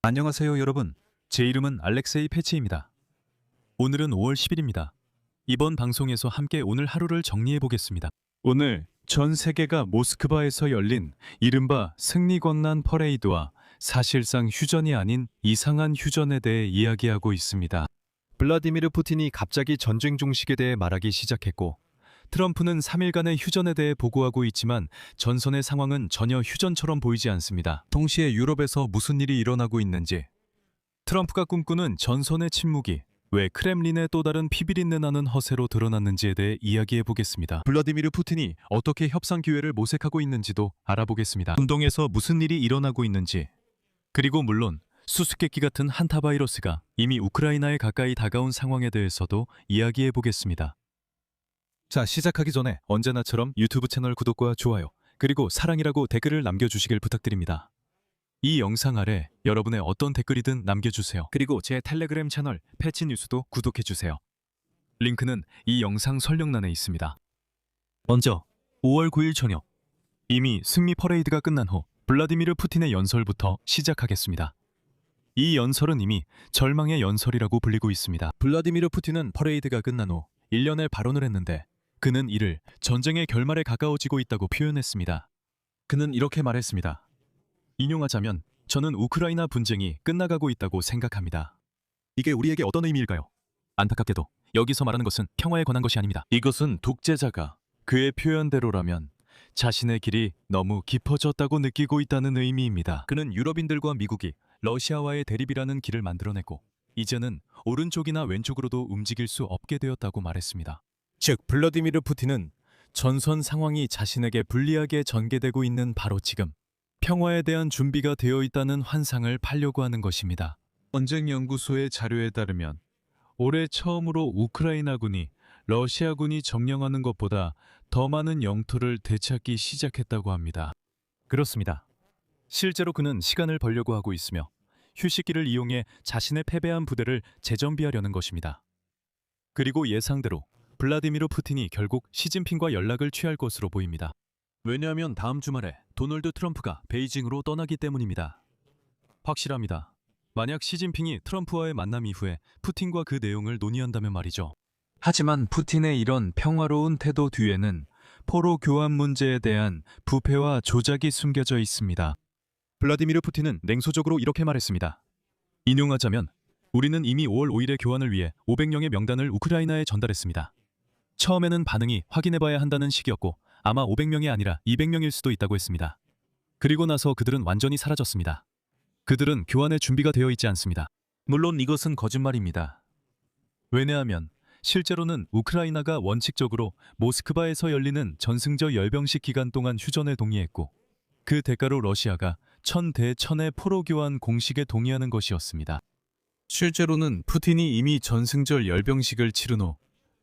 안녕하세요 여러분. 제 이름은 알렉세이 패치입니다. 오늘은 5월 10일입니다. 이번 방송에서 함께 오늘 하루를 정리해 보겠습니다. 오늘 전 세계가 모스크바에서 열린 이른바 승리권난 퍼레이드와 사실상 휴전이 아닌 이상한 휴전에 대해 이야기하고 있습니다. 블라디미르 푸틴이 갑자기 전쟁 종식에 대해 말하기 시작했고, 트럼프는 3일간의 휴전에 대해 보고하고 있지만 전선의 상황은 전혀 휴전처럼 보이지 않습니다. 동시에 유럽에서 무슨 일이 일어나고 있는지, 트럼프가 꿈꾸는 전선의 침묵이 왜 크렘린의 또 다른 피비린내 나는 허세로 드러났는지에 대해 이야기해 보겠습니다. 블라디미르 푸틴이 어떻게 협상 기회를 모색하고 있는지도 알아보겠습니다. 중동에서 무슨 일이 일어나고 있는지, 그리고 물론 수수께끼 같은 한타 바이러스가 이미 우크라이나에 가까이 다가온 상황에 대해서도 이야기해 보겠습니다. 자, 시작하기 전에 언제나처럼 유튜브 채널 구독과 좋아요, 그리고 사랑이라고 댓글을 남겨주시길 부탁드립니다. 이 영상 아래 여러분의 어떤 댓글이든 남겨주세요. 그리고 제 텔레그램 채널 패치뉴스도 구독해주세요. 링크는 이 영상 설명란에 있습니다. 먼저 5월 9일 저녁, 이미 승리 퍼레이드가 끝난 후 블라디미르 푸틴의 연설부터 시작하겠습니다. 이 연설은 이미 절망의 연설이라고 불리고 있습니다. 블라디미르 푸틴은 퍼레이드가 끝난 후 1년의 발언을 했는데, 그는 이를 전쟁의 결말에 가까워지고 있다고 표현했습니다. 그는 이렇게 말했습니다. 인용하자면, 저는 우크라이나 분쟁이 끝나가고 있다고 생각합니다. 이게 우리에게 어떤 의미일까요? 안타깝게도 여기서 말하는 것은 평화에 관한 것이 아닙니다. 이것은 독재자가 그의 표현대로라면 자신의 길이 너무 깊어졌다고 느끼고 있다는 의미입니다. 그는 유럽인들과 미국이 러시아와의 대립이라는 길을 만들어내고 이제는 오른쪽이나 왼쪽으로도 움직일 수 없게 되었다고 말했습니다. 즉, 블라디미르 푸틴은 전선 상황이 자신에게 불리하게 전개되고 있는 바로 지금 평화에 대한 준비가 되어 있다는 환상을 팔려고 하는 것입니다. 전쟁연구소의 자료에 따르면 올해 처음으로 우크라이나군이 러시아군이 점령하는 것보다 더 많은 영토를 되찾기 시작했다고 합니다. 그렇습니다. 실제로 그는 시간을 벌려고 하고 있으며 휴식기를 이용해 자신의 패배한 부대를 재정비하려는 것입니다. 그리고 예상대로 블라디미르 푸틴이 결국 시진핑과 연락을 취할 것으로 보입니다. 왜냐하면 다음 주말에 도널드 트럼프가 베이징으로 떠나기 때문입니다. 확실합니다. 만약 시진핑이 트럼프와의 만남 이후에 푸틴과 그 내용을 논의한다면 말이죠. 하지만 푸틴의 이런 평화로운 태도 뒤에는 포로 교환 문제에 대한 부패와 조작이 숨겨져 있습니다. 블라디미르 푸틴은 냉소적으로 이렇게 말했습니다. 인용하자면, 우리는 이미 5월 5일의 교환을 위해 500명의 명단을 우크라이나에 전달했습니다. 처음에는 반응이 확인해봐야 한다는 식이었고 아마 500명이 아니라 200명일 수도 있다고 했습니다. 그리고 나서 그들은 완전히 사라졌습니다. 그들은 교환에 준비가 되어 있지 않습니다. 물론 이것은 거짓말입니다. 왜냐하면 실제로는 우크라이나가 원칙적으로 모스크바에서 열리는 전승절 열병식 기간 동안 휴전에 동의했고, 그 대가로 러시아가 1000대1000의 포로 교환 공식에 동의하는 것이었습니다. 실제로는 푸틴이 이미 전승절 열병식을 치른 후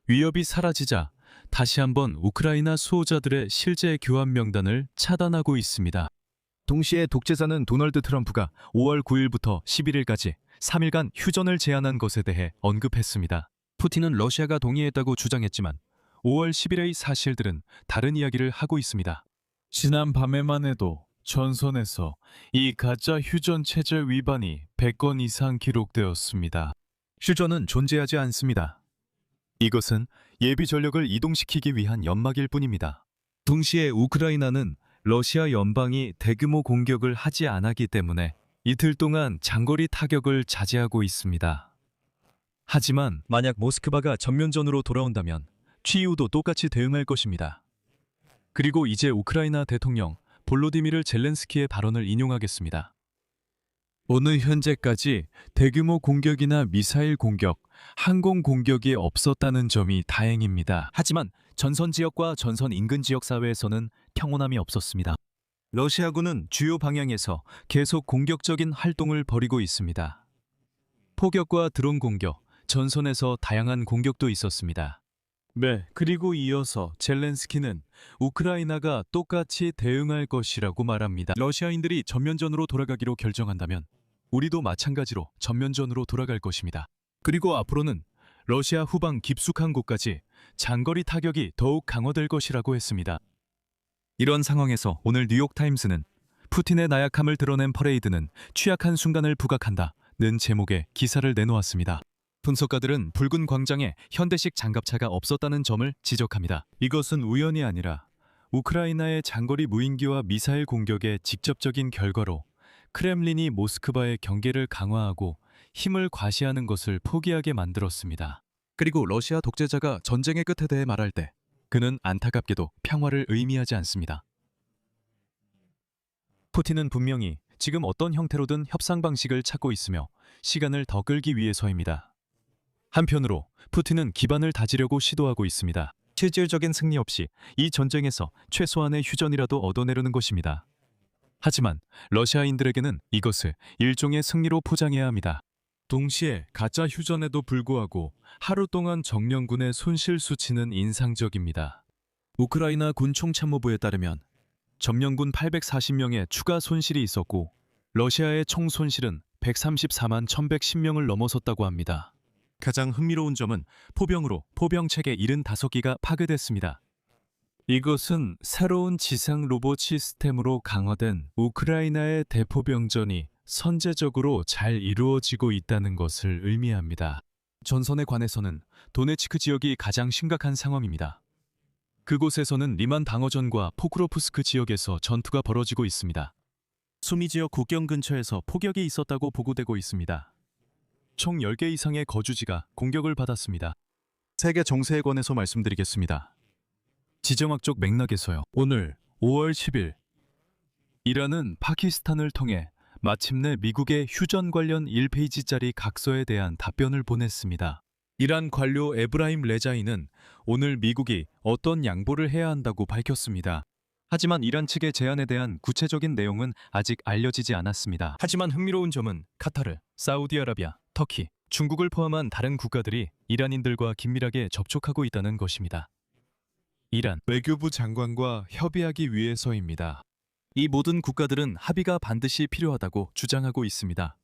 위협이 사라지자 다시 한번 우크라이나 수호자들의 실제 교환 명단을 차단하고 있습니다. 동시에 독재자는 도널드 트럼프가 5월 9일부터 11일까지 3일간 휴전을 제안한 것에 대해 언급했습니다. 푸틴은 러시아가 동의했다고 주장했지만 5월 10일의 사실들은 다른 이야기를 하고 있습니다. 지난 밤에만 해도 전선에서 이 가짜 휴전 체제 위반이 100건 이상 기록되었습니다. 휴전은 존재하지 않습니다. 이것은 예비 전력을 이동시키기 위한 연막일 뿐입니다. 동시에 우크라이나는 러시아 연방이 대규모 공격을 하지 않았기 때문에 이틀 동안 장거리 타격을 자제하고 있습니다. 하지만 만약 모스크바가 전면전으로 돌아온다면 키이우도 똑같이 대응할 것입니다. 그리고 이제 우크라이나 대통령 볼로디미르 젤렌스키의 발언을 인용하겠습니다. 오늘 현재까지 대규모 공격이나 미사일 공격, 항공 공격이 없었다는 점이 다행입니다. 하지만 전선 지역과 전선 인근 지역 사회에서는 평온함이 없었습니다. 러시아군은 주요 방향에서 계속 공격적인 활동을 벌이고 있습니다. 포격과 드론 공격, 전선에서 다양한 공격도 있었습니다. 네, 그리고 이어서 젤렌스키는 우크라이나가 똑같이 대응할 것이라고 말합니다. 러시아인들이 전면전으로 돌아가기로 결정한다면 우리도 마찬가지로 전면전으로 돌아갈 것입니다. 그리고 앞으로는 러시아 후방 깊숙한 곳까지 장거리 타격이 더욱 강화될 것이라고 했습니다. 이런 상황에서 오늘 뉴욕타임스는 푸틴의 나약함을 드러낸 퍼레이드는 취약한 순간을 부각한다는 제목의 기사를 내놓았습니다. 분석가들은 붉은 광장에 현대식 장갑차가 없었다는 점을 지적합니다. 이것은 우연이 아니라 우크라이나의 장거리 무인기와 미사일 공격의 직접적인 결과로 크렘린이 모스크바의 경계를 강화하고 힘을 과시하는 것을 포기하게 만들었습니다. 그리고 러시아 독재자가 전쟁의 끝에 대해 말할 때 그는 안타깝게도 평화를 의미하지 않습니다. 푸틴은 분명히 지금 어떤 형태로든 협상 방식을 찾고 있으며 시간을 더 끌기 위해서입니다. 한편으로 푸틴은 기반을 다지려고 시도하고 있습니다. 실질적인 승리 없이 이 전쟁에서 최소한의 휴전이라도 얻어내려는 것입니다. 하지만 러시아인들에게는 이것을 일종의 승리로 포장해야 합니다. 동시에 가짜 휴전에도 불구하고 하루 동안 정령군의 손실 수치는 인상적입니다. 우크라이나 군 총참모부에 따르면 점령군 840명의 추가 손실이 있었고 러시아의 총 손실은 134만 1110명을 넘어섰다고 합니다. 가장 흥미로운 점은 포병으로 포병체계 75기가 파괴됐습니다. 이것은 새로운 지상 로봇 시스템으로 강화된 우크라이나의 대포병전이 선제적으로 잘 이루어지고 있다는 것을 의미합니다. 전선에 관해서는 도네츠크 지역이 가장 심각한 상황입니다. 그곳에서는 리만 방어전과 포크로프스크 지역에서 전투가 벌어지고 있습니다. 수미 지역 국경 근처에서 폭격이 있었다고 보고되고 있습니다. 총 10개 이상의 거주지가 공격을 받았습니다. 세계 정세에 관해서 말씀드리겠습니다. 지정학적 맥락에서요. 오늘 5월 10일 이란은 파키스탄을 통해 마침내 미국의 휴전 관련 1페이지짜리 각서에 대한 답변을 보냈습니다. 이란 관료 에브라임 레자이는 오늘 미국이 어떤 양보를 해야 한다고 밝혔습니다. 하지만 이란 측의 제안에 대한 구체적인 내용은 아직 알려지지 않았습니다. 하지만 흥미로운 점은 카타르, 사우디아라비아, 터키, 중국을 포함한 다른 국가들이 이란인들과 긴밀하게 접촉하고 있다는 것입니다. 이란 외교부 장관과 협의하기 위해서입니다. 이 모든 국가들은 합의가 반드시 필요하다고 주장하고 있습니다.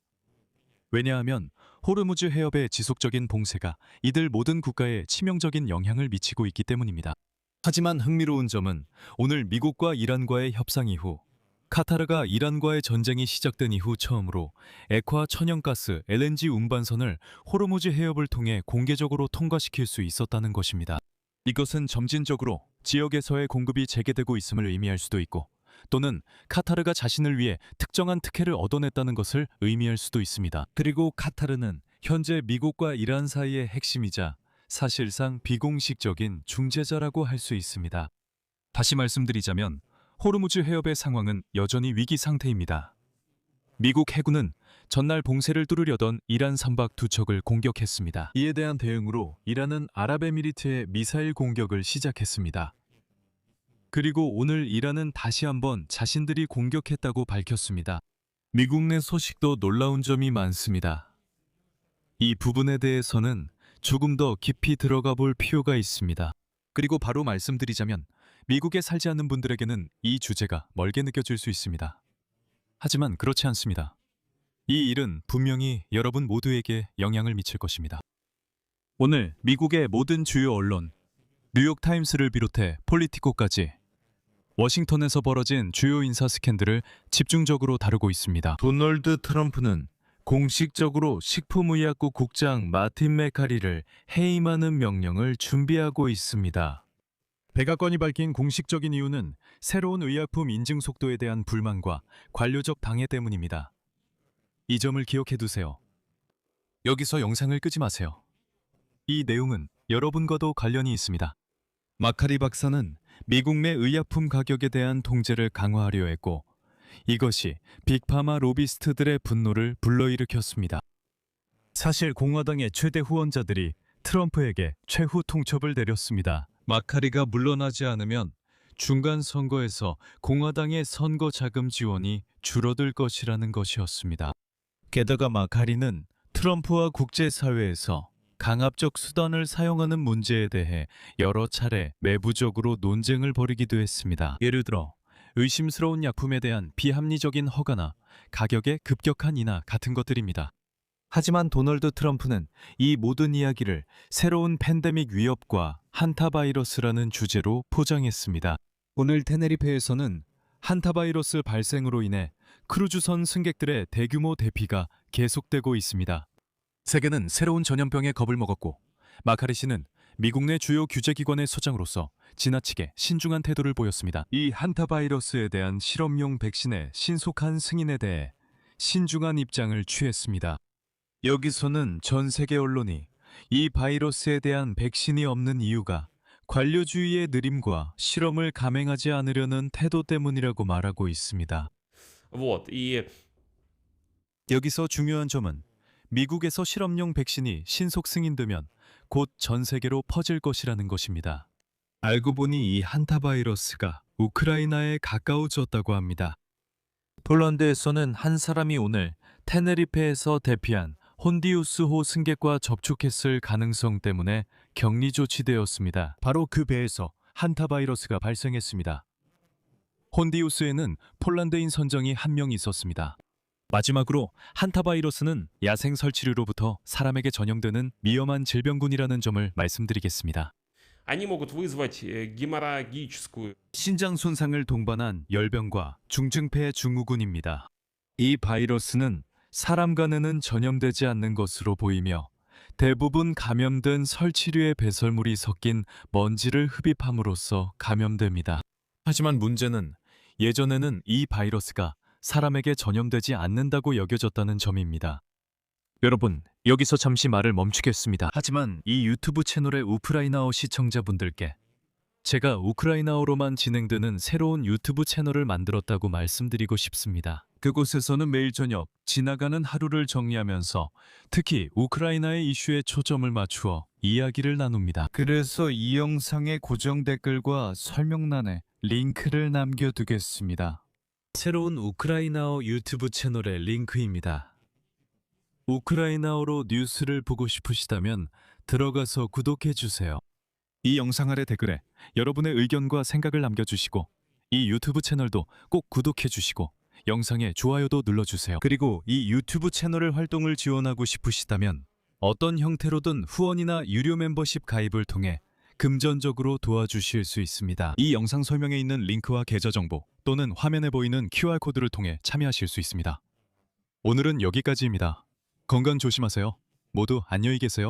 왜냐하면 호르무즈 해협의 지속적인 봉쇄가 이들 모든 국가에 치명적인 영향을 미치고 있기 때문입니다. 하지만 흥미로운 점은 오늘 미국과 이란과의 협상 이후 카타르가 이란과의 전쟁이 시작된 이후 처음으로 액화 천연가스 LNG 운반선을 호르무즈 해협을 통해 공개적으로 통과시킬 수 있었다는 것입니다. 이것은 점진적으로 지역에서의 공급이 재개되고 있음을 의미할 수도 있고 또는 카타르가 자신을 위해 특정한 특혜를 얻어냈다는 것을 의미할 수도 있습니다. 그리고 카타르는 현재 미국과 이란 사이의 핵심이자 사실상 비공식적인 중재자라고 할 수 있습니다. 다시 말씀드리자면 호르무즈 해협의 상황은 여전히 위기 상태입니다. 미국 해군은 전날 봉쇄를 뚫으려던 이란 선박 2척을 공격했습니다. 이에 대한 대응으로 이란은 아랍에미리트의 미사일 공격을 시작했습니다. 그리고 오늘 이란은 다시 한번 자신들이 공격했다고 밝혔습니다. 미국 내 소식도 놀라운 점이 많습니다. 이 부분에 대해서는 조금 더 깊이 들어가 볼 필요가 있습니다. 그리고 바로 말씀드리자면 미국에 살지 않는 분들에게는 이 주제가 멀게 느껴질 수 있습니다. 하지만 그렇지 않습니다. 이 일은 분명히 여러분 모두에게 영향을 미칠 것입니다. 오늘 미국의 모든 주요 언론, 뉴욕타임스를 비롯해 폴리티코까지 워싱턴에서 벌어진 주요 인사 스캔들을 집중적으로 다루고 있습니다. 도널드 트럼프는 공식적으로 식품의약국 국장 마틴 메카리를 해임하는 명령을 준비하고 있습니다. 백악관이 밝힌 공식적인 이유는 새로운 의약품 인증 속도에 대한 불만과 관료적 방해 때문입니다. 이 점을 기억해 두세요. 여기서 영상을 끄지 마세요. 이 내용은 여러분과도 관련이 있습니다. 마카리 박사는 미국 내 의약품 가격에 대한 통제를 강화하려 했고 이것이 빅파마 로비스트들의 분노를 불러일으켰습니다. 사실 공화당의 최대 후원자들이 트럼프에게 최후 통첩을 내렸습니다. 마카리가 물러나지 않으면 중간 선거에서 공화당의 선거 자금 지원이 줄어들 것이라는 것이었습니다. 게다가 마카리는 트럼프와 국제사회에서 강압적 수단을 사용하는 문제에 대해 여러 차례 내부적으로 논쟁을 벌이기도 했습니다. 예를 들어 의심스러운 약품에 대한 비합리적인 허가나 가격의 급격한 인하 같은 것들입니다. 하지만 도널드 트럼프는 이 모든 이야기를 새로운 팬데믹 위협과 한타 바이러스라는 주제로 포장했습니다. 오늘 테네리페에서는 한타바이러스 발생으로 인해 크루즈선 승객들의 대규모 대피가 계속되고 있습니다. 세계는 새로운 전염병에 겁을 먹었고 마카리 씨는 미국 내 주요 규제기관의 소장으로서 지나치게 신중한 태도를 보였습니다. 이 한타바이러스에 대한 실험용 백신의 신속한 승인에 대해 신중한 입장을 취했습니다. 여기서는 전 세계 언론이 이 바이러스에 대한 백신이 없는 이유가 관료주의의 느림과 실험을 감행하지 않으려는 태도 때문이라고 말하고 있습니다. Вот, и 여기서 중요한 점은 미국에서 실험용 백신이 신속 승인되면 곧 전 세계로 퍼질 것이라는 것입니다. 알고 보니 이 한타바이러스가 우크라이나에 가까워졌다고 합니다. 폴란드에서는 한 사람이 오늘 테네리페에서 대피한 혼디우스호 승객과 접촉했을 가능성 때문에 격리 조치되었습니다. 바로 그 배에서 한타바이러스가 발생했습니다. 혼디우스에는 폴란드인 선정이 한 명 있었습니다. 마지막으로 한타바이러스는 야생 설치류로부터 사람에게 전염되는 위험한 질병군이라는 점을 말씀드리겠습니다. они могут вызвать геморрагическую. 신장 손상을 동반한 열병과 중증폐 증후군입니다. 이 바이러스는 사람 간에는 전염되지 않는 것으로 보이며 대부분 감염된 설치류의 배설물이 섞인 먼지를 흡입함으로써 감염됩니다. 하지만 문제는 예전에는 이 바이러스가 사람에게 전염되지 않는다고 여겨졌다는 점입니다. 여러분, 여기서 잠시 말을 멈추겠습니다. 하지만 이 유튜브 채널의 우크라이나어 시청자분들께 제가 우크라이나어로만 진행되는 새로운 유튜브 채널을 만들었다고 말씀드리고 싶습니다. 그곳에서는 매일 저녁 지나가는 하루를 정리하면서 특히 우크라이나의 이슈에 초점을 맞추어 이야기를 나눕니다. 그래서 이 영상의 고정 댓글과 설명란에 링크를 남겨두겠습니다. 새로운 우크라이나어 유튜브 채널의 링크입니다. 우크라이나어로 뉴스를 보고 싶으시다면 들어가서 구독해주세요. 이 영상 아래 댓글에 여러분의 의견과 생각을 남겨주시고 이 유튜브 채널도 꼭 구독해주시고 영상에 좋아요도 눌러주세요. 그리고 이 유튜브 채널의 활동을 지원하고 싶으시다면 어떤 형태로든 후원이나 유료 멤버십 가입을 통해 금전적으로 도와주실 수 있습니다. 이 영상 설명에 있는 링크와 계좌 정보 또는 화면에 보이는 QR코드를 통해 참여하실 수 있습니다. 오늘은 여기까지입니다. 건강 조심하세요. 모두 안녕히 계세요.